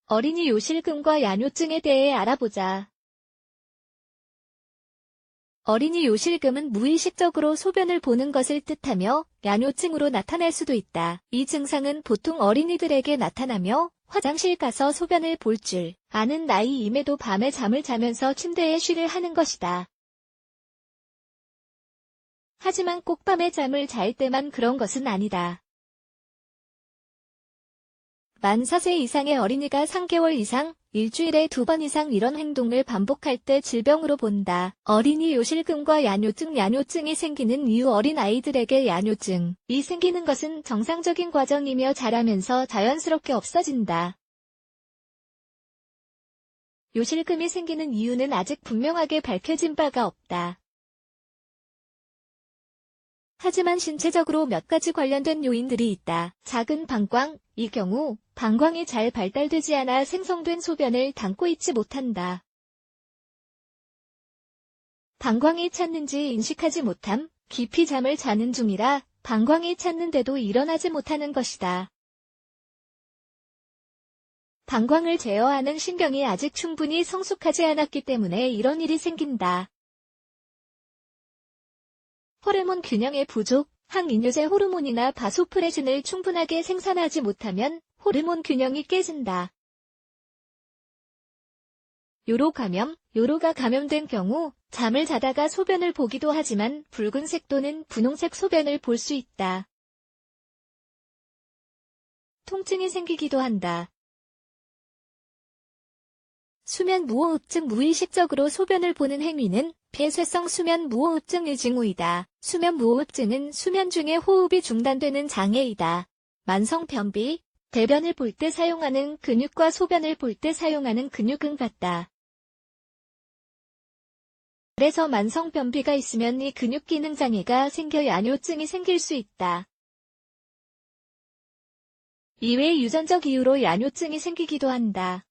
어린이 요실금과 야뇨증에 대해 알아보자. 어린이 요실금은 무의식적으로 소변을 보는 것을 뜻하며 야뇨증으로 나타날 수도 있다. 이 증상은 보통 어린이들에게 나타나며 화장실 가서 소변을 볼 줄 아는 나이임에도 밤에 잠을 자면서 침대에 쉬를 하는 것이다. 하지만 꼭 밤에 잠을 잘 때만 그런 것은 아니다. 만 4세 이상의 어린이가 3개월 이상, 일주일에 2번 이상 이런 행동을 반복할 때 질병으로 본다. 어린이 요실금과 야뇨증이 생기는 이유. 어린 아이들에게 야뇨증이 생기는 것은 정상적인 과정이며 자라면서 자연스럽게 없어진다. 요실금이 생기는 이유는 아직 분명하게 밝혀진 바가 없다. 하지만 신체적으로 몇 가지 관련된 요인들이 있다. 작은 방광, 이 경우 방광이 잘 발달되지 않아 생성된 소변을 담고 있지 못한다. 방광이 찼는지 인식하지 못함, 깊이 잠을 자는 중이라 방광이 찼는데도 일어나지 못하는 것이다. 방광을 제어하는 신경이 아직 충분히 성숙하지 않았기 때문에 이런 일이 생긴다. 호르몬 균형의 부족, 항이뇨제 호르몬이나 바소프레신을 충분하게 생산하지 못하면 호르몬 균형이 깨진다. 요로 감염, 요로가 감염된 경우 잠을 자다가 소변을 보기도 하지만 붉은색 또는 분홍색 소변을 볼 수 있다. 통증이 생기기도 한다. 수면 무호흡증. 무의식적으로 소변을 보는 행위는 폐쇄성 수면 무호흡증의 징후이다. 수면 무호흡증은 수면 중에 호흡이 중단되는 장애이다. 만성 변비, 대변을 볼 때 사용하는 근육과 소변을 볼 때 사용하는 근육은 같다. 그래서 만성 변비가 있으면 이 근육 기능 장애가 생겨 야뇨증이 생길 수 있다. 이외 유전적 이유로 야뇨증이 생기기도 한다.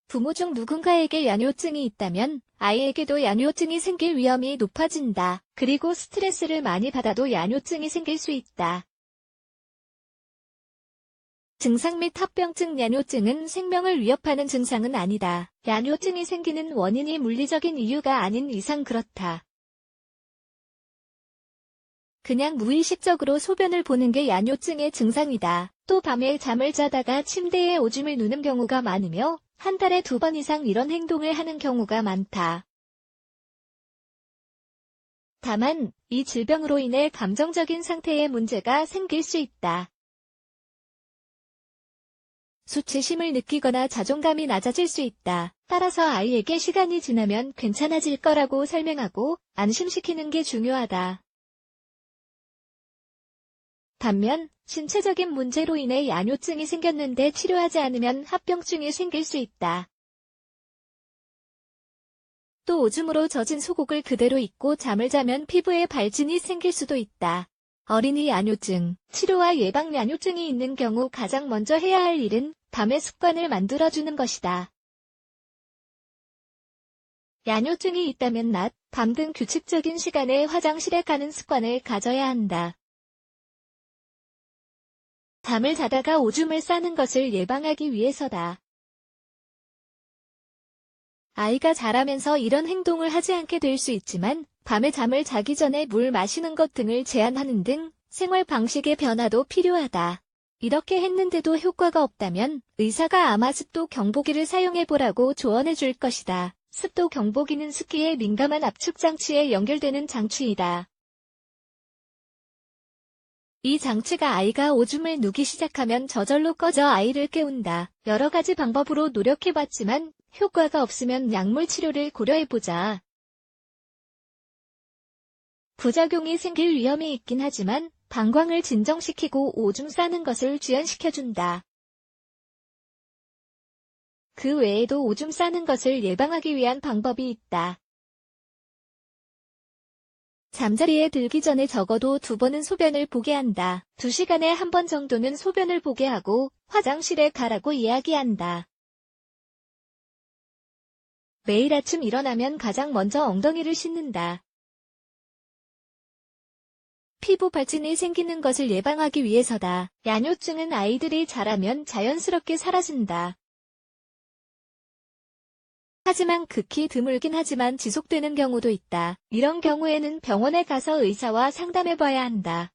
부모 중 누군가에게 야뇨증이 있다면 아이에게도 야뇨증이 생길 위험이 높아진다. 그리고 스트레스를 많이 받아도 야뇨증이 생길 수 있다. 증상 및 합병증. 야뇨증은 생명을 위협하는 증상은 아니다. 야뇨증이 생기는 원인이 물리적인 이유가 아닌 이상 그렇다. 그냥 무의식적으로 소변을 보는 게 야뇨증의 증상이다. 또 밤에 잠을 자다가 침대에 오줌을 누는 경우가 많으며 한 달에 2번 이상 이런 행동을 하는 경우가 많다. 다만, 이 질병으로 인해 감정적인 상태에 문제가 생길 수 있다. 수치심을 느끼거나 자존감이 낮아질 수 있다. 따라서 아이에게 시간이 지나면 괜찮아질 거라고 설명하고 안심시키는 게 중요하다. 반면, 신체적인 문제로 인해 야뇨증이 생겼는데 치료하지 않으면 합병증이 생길 수 있다. 또 오줌으로 젖은 속옷을 그대로 입고 잠을 자면 피부에 발진이 생길 수도 있다. 어린이 야뇨증, 치료와 예방. 야뇨증이 있는 경우 가장 먼저 해야 할 일은 밤의 습관을 만들어주는 것이다. 야뇨증이 있다면 낮, 밤 등 규칙적인 시간에 화장실에 가는 습관을 가져야 한다. 잠을 자다가 오줌을 싸는 것을 예방하기 위해서다. 아이가 자라면서 이런 행동을 하지 않게 될 수 있지만 밤에 잠을 자기 전에 물 마시는 것 등을 제한하는 등 생활 방식의 변화도 필요하다. 이렇게 했는데도 효과가 없다면 의사가 아마 습도 경보기를 사용해보라고 조언해 줄 것이다. 습도 경보기는 습기에 민감한 압축 장치에 연결되는 장치이다. 이 장치가 아이가 오줌을 누기 시작하면 저절로 꺼져 아이를 깨운다. 여러 가지 방법으로 노력해봤지만 효과가 없으면 약물 치료를 고려해보자. 부작용이 생길 위험이 있긴 하지만 방광을 진정시키고 오줌 싸는 것을 주연시켜준다. 그 외에도 오줌 싸는 것을 예방하기 위한 방법이 있다. 잠자리에 들기 전에 적어도 2번은 소변을 보게 한다. 2시간에 1번 정도는 소변을 보게 하고 화장실에 가라고 이야기한다. 매일 아침 일어나면 가장 먼저 엉덩이를 씻는다. 피부 발진이 생기는 것을 예방하기 위해서다. 야뇨증은 아이들이 자라면 자연스럽게 사라진다. 하지만 극히 드물긴 하지만 지속되는 경우도 있다. 이런 경우에는 병원에 가서 의사와 상담해봐야 한다.